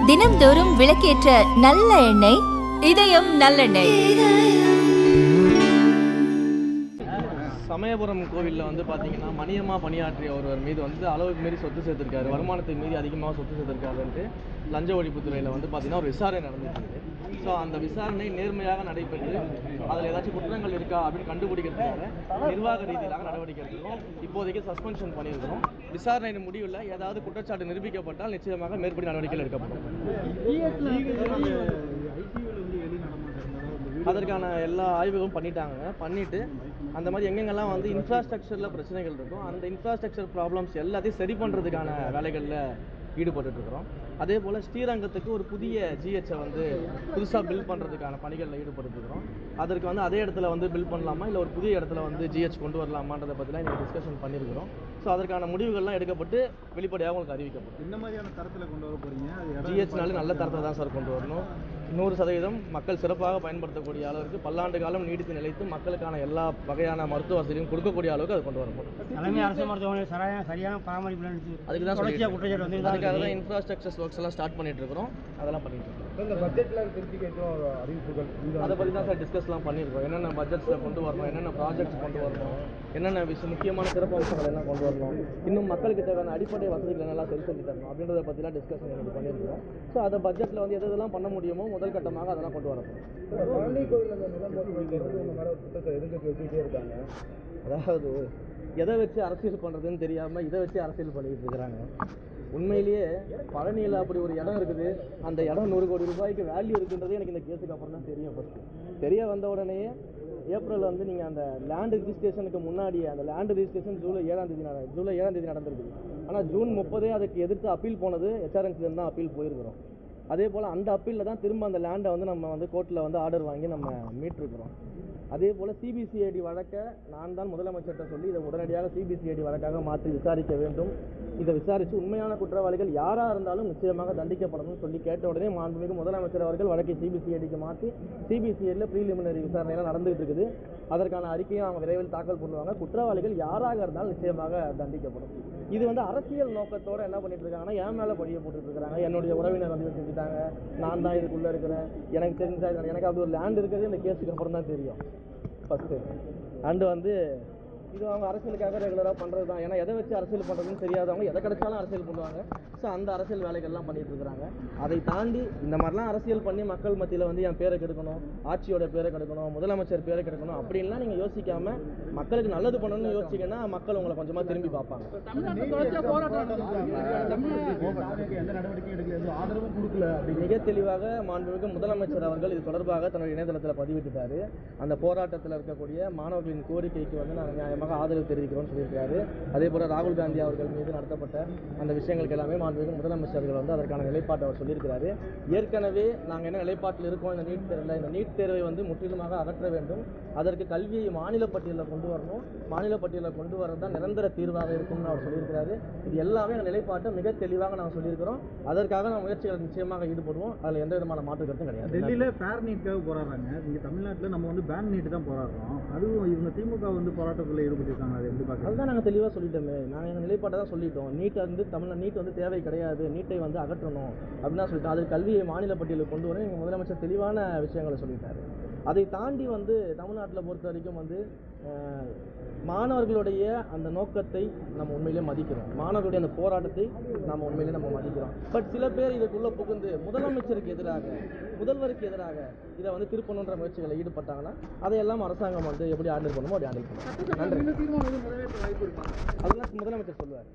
தினம்தோறும் விளக்கேற்ற நல்ல எண்ணெய் இதயம் நல்லெண்ணெய். சமயபுரம் கோவிலில் வந்து பார்த்தீங்கன்னா மணியமாக பணியாற்றிய ஒருவர் மீது வந்து அளவுக்கு மீறி சொத்து சேர்த்திருக்காரு, வருமானத்துக்கு மீறி அதிகமாக சொத்து சேர்த்திருக்காருன்ட்டு லஞ்ச ஒழிப்புத்துறையில் வந்து பார்த்தீங்கன்னா ஒரு விசாரணை நடந்துருக்கு. ஸோ அந்த விசாரணை நேர்மையாக நடைபெற்று அதில் ஏதாச்சும் குற்றங்கள் இருக்கா அப்படின்னு கண்டுபிடிக்கிறதுக்காக நிர்வாக ரீதியிலாக நடவடிக்கை எடுக்கிறோம். இப்போதைக்கு சஸ்பென்ஷன் பண்ணியிருக்கிறோம். விசாரணையின் முடிவில் ஏதாவது குற்றச்சாட்டு நிரூபிக்கப்பட்டால் நிச்சயமாக மேற்படி நடவடிக்கைகள் எடுக்கப்படும். அதற்கான எல்லா ஆய்வுகளும் பண்ணிட்டு அந்த மாதிரி எங்கெங்கெல்லாம் வந்து இன்ஃப்ராஸ்ட்ரக்சரில் பிரச்சனைகள் இருக்கும் அந்த இன்ஃப்ராஸ்ட்ரக்சர் ப்ராப்ளம்ஸ் எல்லாத்தையும் சரி பண்ணுறதுக்கான வேலைகளில் ஈடுபட்டுருக்கிறோம். அதே போல் ஸ்ரீரங்கத்துக்கு ஒரு புதிய ஜிஹெச்சை வந்து புதுசாக பில்ட் பண்ணுறதுக்கான பணிகளில் ஈடுபட்டுருக்கிறோம். அதற்கு வந்து அதே இடத்துல வந்து பில்ட் பண்ணலாமா இல்லை ஒரு புதிய இடத்துல வந்து ஜிஹெச் கொண்டு வரலாமான்றதை பற்றிலாம் இன்றைக்கி டிஸ்கஷன் பண்ணியிருக்கிறோம். ஸோ அதற்கான முடிவுகள்லாம் எடுக்கப்பட்டு வெளிப்படையாக உங்களுக்கு அறிவிக்கப்படும். இந்த மாதிரியான தரத்தில் கொண்டு வர போகிறீங்க? ஜிஹெச்னாலே நல்ல தரத்தை தான் சார் கொண்டு வரணும். 100% மக்கள் சிறப்பாக பயன்படுத்தக்கூடிய அளவுக்கு பல்லாண்டு காலம் நீடித்து நிலைத்து மக்களுக்கான எல்லா வகையான மருத்துவ வசதியும் கொடுக்கக்கூடிய அளவுக்கு அது கொண்டு வரப்படும். தலைமை அரசு மருத்துவமனை சரியான பராமரிப்பு அதுக்கு தான் அதுக்காக தான் இன்ஃப்ராஸ்ட்ரக்சர்ஸ் ஒர்க்ஸ் எல்லாம் ஸ்டார்ட் பண்ணிட்டு இருக்கிறோம். அதெல்லாம் பண்ணிட்டு இருக்கோம். இந்த பட்ஜெட்டில் திருப்திக்கு அறிவிப்புகள் அதை பற்றி தான் சார் டிஸ்கஸ்லாம் பண்ணியிருக்கோம். என்னென்ன பட்ஜெட்ஸில் கொண்டு வரணும், என்னென்ன ப்ராஜெக்ட்ஸ் கொண்டு வரணும், என்னென்ன முக்கியமான சிறப்பு அம்சங்கள் எல்லாம் கொண்டு வரணும், இன்னும் மக்களுக்கு தேவையான அடிப்படை வசதிகள் என்னெல்லாம் சரி செஞ்சு தரணும் அப்படின்றத பற்றிலாம் டிஸ்கஷன் எனக்கு பண்ணியிருக்கோம். ஸோ அதை பட்ஜெட்டில் வந்து எதெல்லாம் பண்ண முடியுமோ முதல் கட்டமாக அதெல்லாம் கொண்டு வரப்போம். அதாவது எதை வச்சு அரசியல் பண்ணுறதுன்னு தெரியாமல் இதை வச்சு அரசியல் பண்ணிக்கிட்டு இருக்கிறாங்க. உண்மையிலேயே பழனியில் அப்படி ஒரு இடம் இருக்குது, அந்த இடம் 100 கோடி ரூபாய்க்கு வேல்யூ இருக்குன்றதே எனக்கு இந்த கேஸுக்கு அப்புறம் தான் தெரியும். ஃபஸ்ட்டு தெரிய வந்த உடனேயே ஏப்ரல் வந்து நீங்கள் அந்த லேண்ட் ரிஜிஸ்ட்ரேஷனுக்கு முன்னாடியே அந்த லேண்ட் ரிஜிஸ்ட்ரேஷன் ஜூலை 7ஆம் தேதி நடந்திருக்குது. ஆனால் ஜூன் 30 அதுக்கு எதிர்த்து அப்பீல் போனது ஹெச்ஆர்என்சிலேருந்து தான் அப்பீல் போயிருக்கிறோம். அதே போல் அந்த அப்பீலில் தான் திரும்ப அந்த லேண்டை வந்து நம்ம வந்து கோர்ட்டில் வந்து ஆர்டர் வாங்கி நம்ம மீட்டிருக்கிறோம். அதே போல் சிபிசிஐடி வழக்கை நான் தான் முதலமைச்சர்கிட்ட சொல்லி இதை உடனடியாக சிபிசிஐடி வழக்காக மாற்றி விசாரிக்க வேண்டும். இதை விசாரித்து உண்மையான குற்றவாளிகள் யாராக இருந்தாலும் நிச்சயமாக தண்டிக்கப்படணும்னு சொல்லி கேட்ட உடனே மாண்புமிகு முதலமைச்சர் அவர்கள் வழக்கை சிபிசிஐடிக்கு மாற்றி சிபிசிஐடியில் ப்ரீலிமினரி விசாரணையெல்லாம் நடந்துகிட்டு இருக்குது. அதற்கான அறிக்கையும் அவங்க விரைவில் தாக்கல் பண்ணுவாங்க. குற்றவாளிகள் யாராக இருந்தாலும் நிச்சயமாக தண்டிக்கப்படும். இது வந்து அரசியல் நோக்கத்தோடு என்ன பண்ணிட்டு இருக்காங்கன்னா என் மேலே பழிய போட்டுட்டு இருக்காங்க. என்னுடைய உறவினர் வந்து செஞ்சுட்டாங்க, நான் தான் இதுக்குள்ளே இருக்கிறேன், எனக்கு தெரிஞ்சா எனக்கு அப்படி ஒரு லேண்ட் இருக்கிறது இந்த கேஸுக்கு அப்புறம் தான் தெரியும் ஃபஸ்ட்டு. அண்டு வந்து இது அவங்க அரசியலுக்காக ரெகுலராக பண்ணுறது தான். ஏன்னா எதை வச்சு அரசியல் பண்ணுறதுன்னு தெரியாதவங்க எதை கிடைச்சாலும் அரசியல் பண்ணுவாங்க. ஸோ அந்த அரசியல் வேலைகள்லாம் பண்ணிட்டு இருக்கிறாங்க. அதை தாண்டி இந்த மாதிரிலாம் அரசியல் பண்ணி மக்கள் மத்தியில் வந்து என் பேரை கெடுக்கணும், ஆட்சியோட பேரை கெடுக்கணும், முதலமைச்சர் பேரை கெடுக்கணும் அப்படின்லாம் நீங்கள் யோசிக்காமல் மக்களுக்கு நல்லது பண்ணணும்னு யோசிச்சிங்கன்னா மக்கள் உங்களை கொஞ்சமாக திரும்பி பார்ப்பாங்க. மிக தெளிவாக மாண்புமிகு முதலமைச்சர் அவர்கள் இது தொடர்பாக தன்னுடைய இணையதளத்தில் பதிவிட்டுட்டார். அந்த போராட்டத்தில் இருக்கக்கூடிய மாணவர்களின் கோரிக்கைக்கு வந்து நாங்கள் நியாயமாக ஆதரவு தெரிவிக்கிறோம்னு சொல்லியிருக்காரு. அதே போல் ராகுல் காந்தி அவர்கள் மீது நடத்தப்பட்ட அந்த விஷயங்களுக்கு எல்லாமே மாண்புமிகு முதலமைச்சர்கள் வந்து அதற்கான நிலைப்பாட்டை அவர் சொல்லியிருக்கிறாரு. ஏற்கனவே நாங்கள் என்ன நிலைப்பாட்டில் இருக்கோம், இந்த நீட் தேர்வை வந்து முற்றிலுமாக அகற்ற வேண்டும், அதற்கு கல்வியை மாநில பட்டியலில் கொண்டு வரணும், மாநில பட்டியலில் கொண்டு வரது தான் நிரந்தர தீர்வாக இருக்கும்னு அவர் சொல்லியிருக்கிறாரு. இது எல்லாமே அந்த நிலைப்பாட்டை மிக தெளிவாக நாங்கள் சொல்லியிருக்கிறோம். அதற்காக நான் முயற்சிகள் நிச்சயமாக ஈடுபடுவோம். அதில் எந்த விதமான மாற்று கருத்தும் கிடையாது. டெல்லியில் ஃபேர் நீட்டுக்காக போராடுறாங்க, இங்கே தமிழ்நாட்டில் நம்ம வந்து பேன் நீட்டு தான் போராடுறோம். அதுவும் இவங்க திமுக வந்து போராட்டத்தில் ஈடுபட்டிருக்காங்க. அது எப்படி பார்க்க? அதுதான் நாங்கள் தெளிவாக சொல்லிட்டோமே, நாங்கள் எங்கள் நிலைப்பாட்டை தான் சொல்லிட்டோம். நீட்டை வந்து நீட் வந்து தேவை கிடையாது, நீட்டை வந்து அகற்றணும் அப்படின்னு தான் சொல்லிட்டோம். அது கல்வியை மாநில பட்டியலுக்கு கொண்டு வர எங்கள் முதலமைச்சர் தெளிவான விஷயங்களை சொல்லிட்டாரு. அதை தாண்டி வந்து தமிழ்நாட்டில் பொறுத்த வரைக்கும் வந்து மாணவர்களுடைய அந்த நோக்கத்தை நம்ம உண்மையிலே மதிக்கிறோம், மாணவர்களுடைய அந்த போராட்டத்தை நம்ம உண்மையிலே நம்ம மதிக்கிறோம். பட் சில பேர் இதுக்குள்ளே புகுந்து முதலமைச்சருக்கு எதிராக, முதல்வருக்கு எதிராக இதை வந்து திருப்பணுன்ற முயற்சிகளை ஈடுபட்டாங்கன்னா அதையெல்லாம் அரசாங்கம் வந்து எப்படி ஹேண்டில் பண்ணுமோ அப்படி ஹேண்டில் பண்ணும். நன்றி. அதெல்லாம் முதலமைச்சர் சொல்லுவார்.